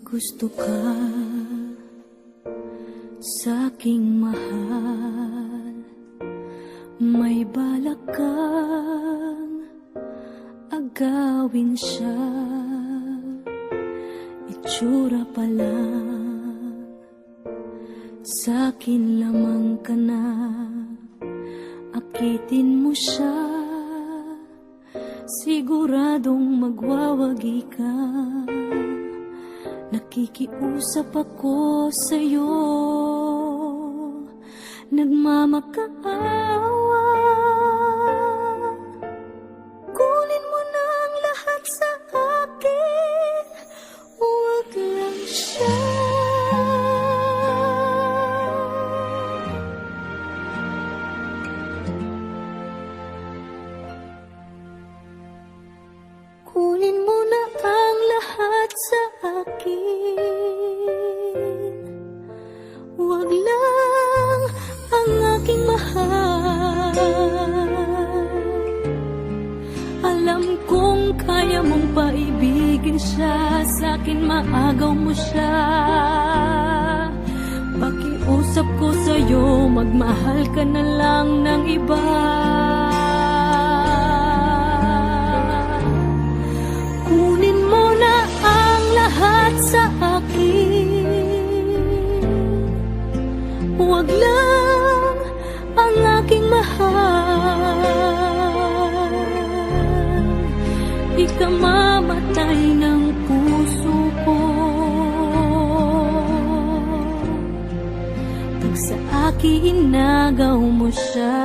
gusto ka sa'king mahal, may balak kang agawin siya. Itsura pa lang, sa'kin lamang ka na, akitin mo siya, siguradong magwawagi ka. Nakikiusap ako sa'yo, nagmamakaawa. Kunin mo na ang lahat sa akin, huwag lang siya. Kunin mo na ang lahat sa akin, huwag lang ang aking mahal. Alam kong kaya mong paibigin siya, sa'kin maagaw mo siya. Pakiusap ko sa'yo, magmahal ka na lang ng iba. Kunin mo na ang lahat sa akin, huwag lang ang aking mahal. Ikamamatay ng puso ko pag sa akin inagaw mo siya.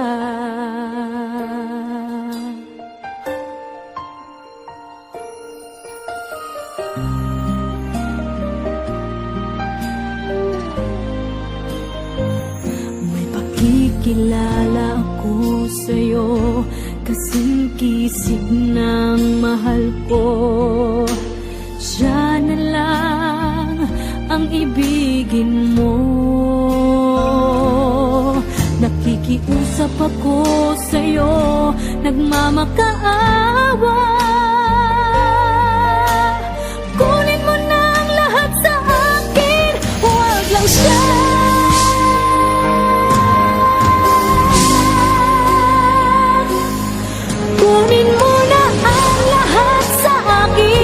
Kilala ako sa'yo, kasing kisig ng mahal ko. Siya na lang ang ibigin mo. Nakikiusap ako sa'yo, nagmamakaawa. Kunin mo na ang lahat sa akin, huwag lang siya. Kunin mo na ang lahat sa akin,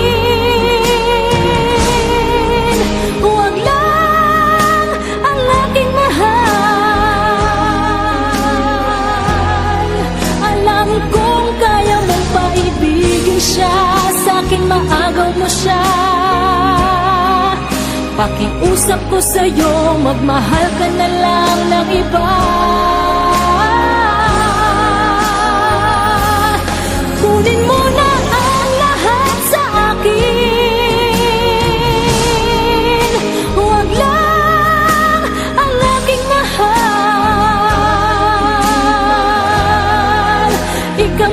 huwag lang ang aking mahal. Alam kong kaya mong paibigin siya, sa'kin maagaw mo siya. Pakiusap ko sa'yo, magmahal ka na lang ng iba. Kunin mo na ang lahat sa akin, huwag lang ang aking mahal. Ikaw